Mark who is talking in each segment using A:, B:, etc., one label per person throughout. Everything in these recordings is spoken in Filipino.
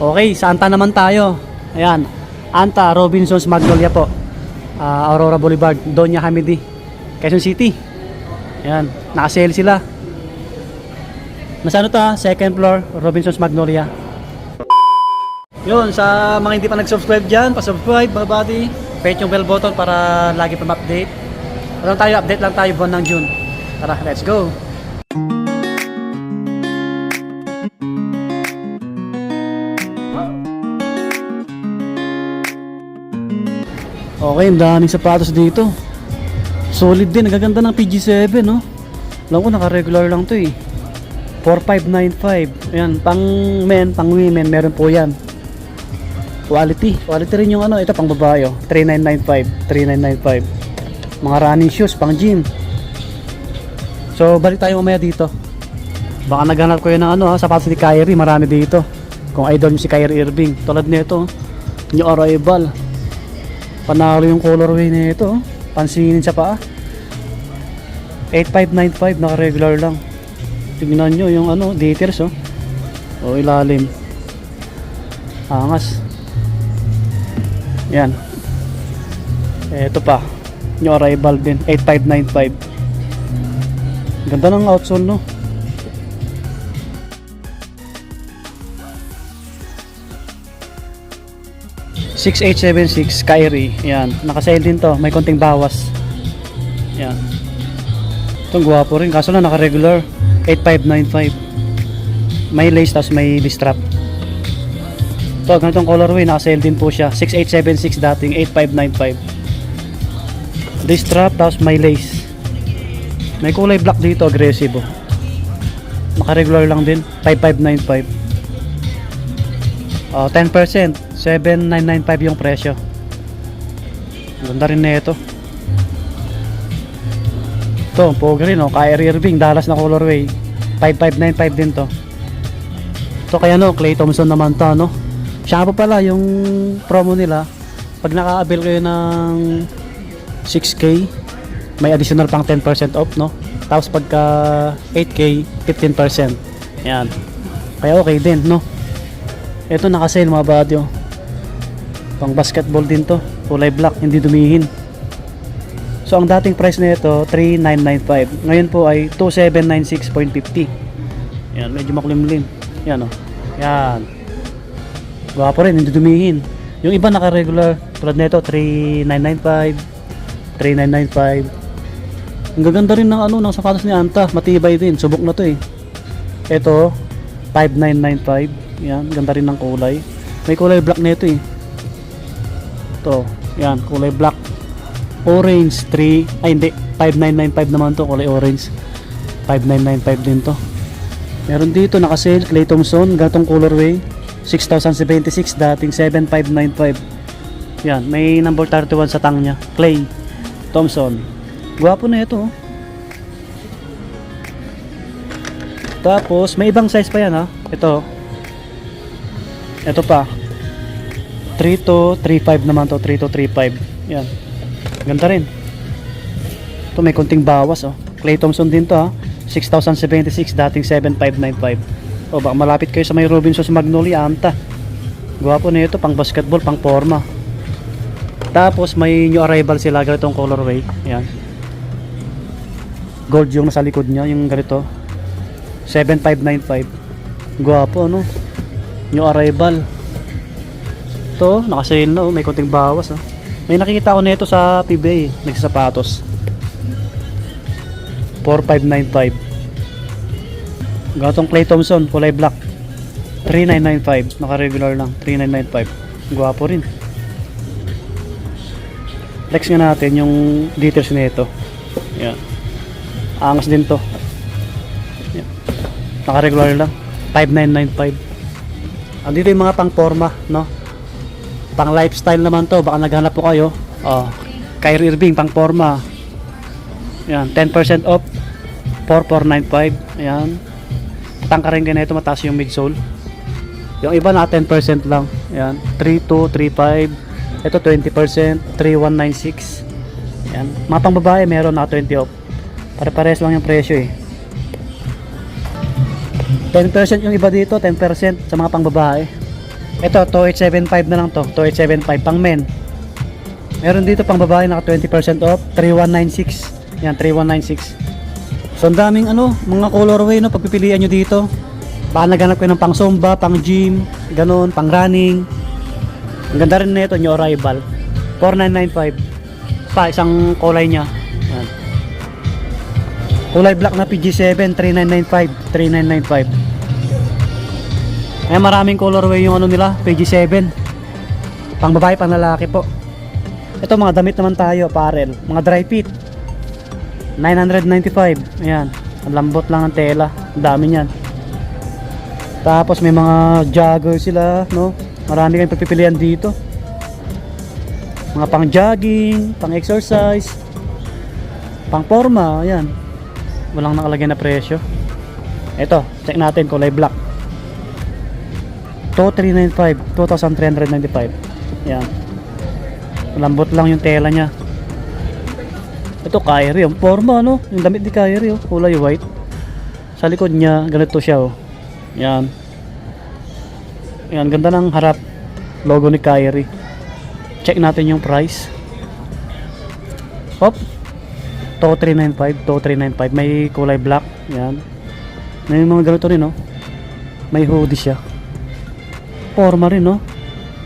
A: Okay, sa Anta naman tayo. Ayan, Anta, Robinsons Magnolia po. Aurora Boulevard, Doña Hamidi, Quezon City. Ayan, naka-sale sila. Nasa ano to ha? Second floor, Robinsons Magnolia. Yun, sa mga hindi pa nag-subscribe dyan, pa-subscribe mga buddy. Pahit yung bell button para lagi pa ma-update. Update lang tayo buwan ng June. Tara, let's go! Okay, ang daming sapatos dito. Solid din, nagaganda ng PG7, no? Alam ko, naka-regular lang to eh. 4595. Ayan, pang men, pang women, meron po yan. Quality rin yung ano, ito pang babae, oh. 3995. Mga running shoes, pang gym. So, balik tayo mamaya dito. Baka naghanap ko yun ng ano, sapatos ni Kyrie, marami dito. Kung idol nyo si Kyrie Irving. Tulad nito, New Arrival. Panalo yung colorway nito, pansinin sa paa. 8595, naka-regular lang. Tingnan nyo yung ano, details, oh. O ilalim. Angas. Yan. Ito pa. New Arrival din, 8595. Ganda ng outsole, no? .6876 Kyrie. Yan, naka-sale din to, may konting bawas. Yan. Itong guwapo rin, kaso na naka-regular. 8595. May lace, tapos may distrap. Ito, ganitong colorway, naka-sale din po siya. 6876 dating, 8595. Distrap, tapos may lace. May kulay black dito, aggressive, oh. Naka-regular lang din, 5595. 10%, 7995 yung presyo. Ganda rin na ito. Ito, pogi rin, oh. Kyrie Irving, Dallas na colorway, 5595 din to. Ito kaya no, Klay Thompson naman to, no? Siya pa pala yung promo nila. Pag naka-avail kayo ng 6K, may additional pang 10% off, no? Tapos pagka 8K, 15%. Yan. Kaya okay din, no? Ito naka-sale mga buddy, oh. Pang basketball din to, kulay black, hindi dumihin. So ang dating price na ito 3995. Ngayon po ay 2796.50. Yan, medyo makulimlim. Yan, oh. Yan. Gwapo rin, hindi dumihin. Yung iba naka-regular, tulad nito 3995, 3995. Ang gaganda rin ng ano, ng sapatos ni Anta, matibay din, subok na to eh. Ito 5995. Yan, ganda rin ng kulay. May kulay black nito eh. Ito, yan, kulay black. Orange 3, ay hindi, 5995 naman to, kulay orange. 5995 din to. Meron dito naka-sale, Klay Thompson, gatong colorway, 6076 dating 7595. Yan, may number 31 sa tang niya, Klay Thompson. Gwapo na ito, oh. Tapos may ibang size pa yan, ha. Ito pa 3235 naman to, 3235. Yan, ganda rin. Ito may konting bawas, oh. Klay Thompson din to, ha. 6076 dating 7595. O baka malapit kayo sa may Robinsons Magnolia, Anta. Gwapo na ito, pang basketball, pang forma. Tapos may New Arrival sila, ganitong colorway. Yan, gold yung nasa likod nya, yung ganito, 7595. Gwapo, ano? New Arrival. Ito, naka-sale na, oh. May konting bawas, oh. May nakikita ko nito sa PBA, nagsasapatos, 4595. Gatong Klay Thompson, kulay black, 3995. Naka-regular lang, 3995. Gwapo rin. Flex nga natin yung details nito. Yan, angas din to. Yan, naka-regular lang, 5995. Andito yung mga pang forma, no? Pang lifestyle naman to, baka naghanap po kayo. Kyrie Irving, pang forma. Yan, 10% off, 4495. Ayan, tangka rin ganito, mataas yung midsole. Yung iba na 10% lang. Ayan, 3235. Ito 20%, 3196. Ayan, mga pang babae meron na 20 off. Pare-pares lang yung presyo eh. 10% yung iba dito, 10% sa mga pang babae. Ito, 2875 na lang to. 2875 pang men. Meron dito pang babae naka 20% off, 3196. Yan, 3196. So ang daming ano, mga colorway no, pagpipilian nyo dito. Baka naghanap kayo ng pang zumba, pang gym, ganun, pang running. Ang ganda rin nito, new arrival. 4995. Pa isang kulay niya. Yan. Kulay black na PG7, 3995, 3995. Ay maraming colorway yung ano nila, PG7. Pang babae, pang lalaki po. Ito mga damit naman tayo, apparel, mga dry fit. 995. Ayan, ang lambot lang ang tela, ang dami niyan. Tapos may mga jogger sila, no? Marami kayong pagpipilian dito. Mga pang jogging, pang exercise, pang forma, ayan. Walang nakalagay na presyo. Ito, check natin, kulay black. 2395, 2395. Ayan. Lambot lang yung tela niya. Ito Kyrie, yung forma no, yung damit ni Kyrie oh, kulay white. Sa likod niya ganito siya oh. Yan. Yan, ganda ng harap. Logo ni Kyrie. Check natin yung price. Hop. 2395, 2395. May kulay black. Yan. May mga ganito rin oh. May hoodie siya. Forma rin no.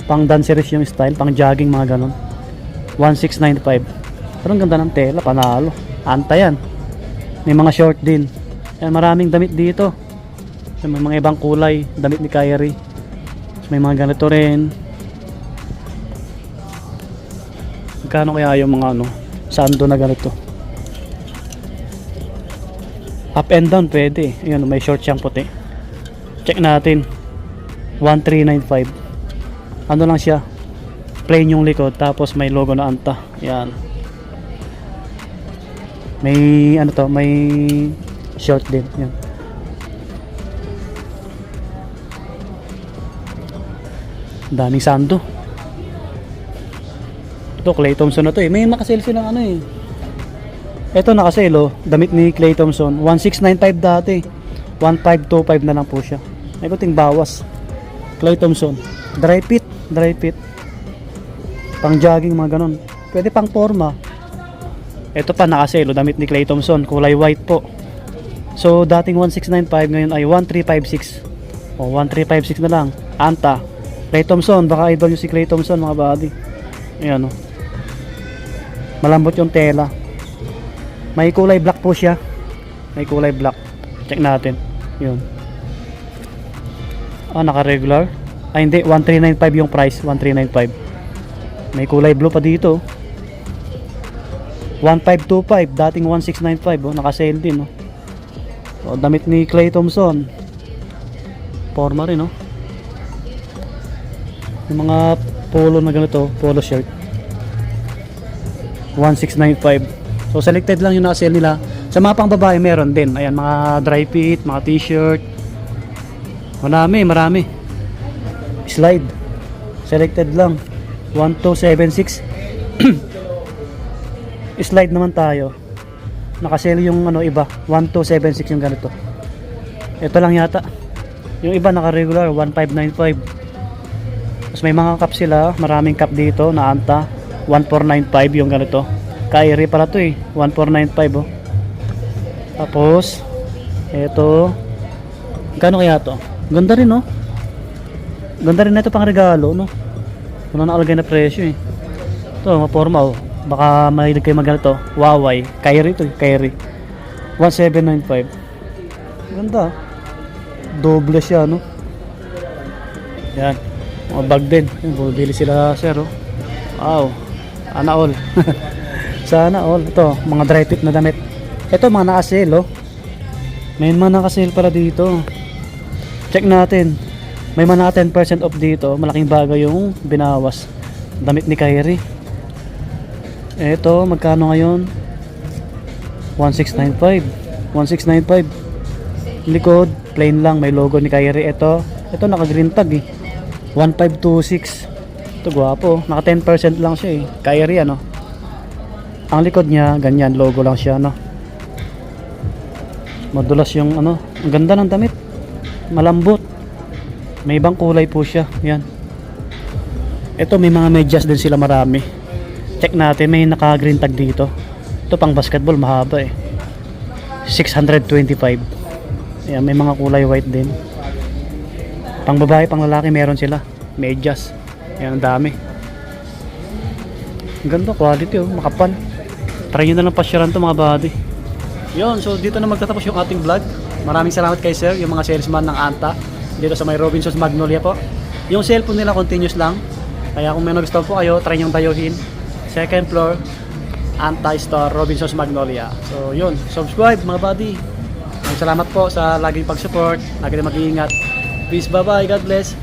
A: Pang dancerist yung style, pang jogging mga ganon. 1695. Pero ang ganda ng tela, panalo. Anta yan. May mga short din. Yan, maraming damit dito. May mga ibang kulay, damit ni Kyrie. May mga ganito rin. Magkano kaya yung mga ano, sando na ganito? Up and down pwede. Ayan, may short siyang puti. Check natin. 1395. Ano lang siya? Plain yung likod, tapos may logo na Anta. Yan. May ano to, may short din. Yan. Daming sando. Ito Clay Thompson na to eh. May nakasale silang ano eh. Ito nakasale oh, damit ni Clay Thompson. 1695 dati. 1525 na lang po siya. May kuting bawas. Clay Thompson. Dry fit, dry fit. Pang jogging mga ganon. Pwede pang forma. Ito pa nakasale oh, damit ni Clay Thompson. Kulay white po. So dating 1695 ngayon ay 1356. O 1356 na lang. Anta. Clay Thompson, baka idol nyo si Clay Thompson mga buddy. Ayan o. Malambot yung tela. May kulay black po siya. May kulay black. Check natin. Yun. Ah, naka-regular. Ah, hindi. 1395 yung price. 1395. May kulay blue pa dito. 1525. Dating 1695. Oh. Naka-sale din. Oh. So, damit ni Clay Thompson. Forma rin. Oh. Yung mga polo na ganito. Polo shirt. 1695. So selected lang yung naka-sale nila. Sa mga pang babae meron din. Ayan, mga dry fit, mga t-shirt. Marami. Slide. Selected lang. 1276. Slide naman tayo. Naka-sale yung ano iba. 1276 yung ganito. Ito lang yata. Yung iba naka-regular 1595. Tapos may mga cup sila. Maraming cup dito na Anta. 1495 yung ganito. Kyrie pala to eh. 1495 oh. Tapos eto, gano kaya to? Ganda rin no. Ganda rin na ito pang regalo no. Wala nakalagay na presyo eh. Ito maporma oh. Baka mahilig kayo magganito. Huawei. Kyrie to, Kyrie. 1795. Ganda. Doble siya no. Yan. Mga bag din. Bumibili sila sir oh. Wow. Sana all. Sana all. Ito, mga dry fit na damit. Ito mga naka-sale oh. May mga naka-sale para dito. Check natin. May mga 10% off dito. Malaking bagay yung binawas. Damit ni Kyrie. Ito, magkano ngayon? 1695. 1695. Likod, plain lang. May logo ni Kyrie. Ito naka-green tag eh. 1526. Ito gwapo, naka 10% lang siya eh. Kyrie ano. Ang likod niya ganyan, logo lang siya no. Madulas yung ano, ang ganda ng damit. Malambot. May ibang kulay po siya. Yan. Ito may mga medyas din sila marami. Check natin, may naka green tag dito. Ito pang basketball, mahaba eh. 625. Ayan, may mga kulay white din. Pang babae, pang lalaki meron sila. Medyas. Ayan, ang dami. Ang ganda, quality oh, makapal. Try nyo na lang pasyaran to mga buddy. Yun, so dito na magtatapos yung ating vlog. Maraming salamat kay sir, yung mga salesman ng Anta dito sa may Robinsons Magnolia po. Yung cellphone nila continuous lang. Kaya kung may nagustuhan po kayo, try nyong dayuhin. Second floor, Anta Store, Robinsons Magnolia. So yun, subscribe mga buddy. Maraming salamat po sa laging pag-support. Lagi na mag-iingat. Peace, bye-bye, God bless.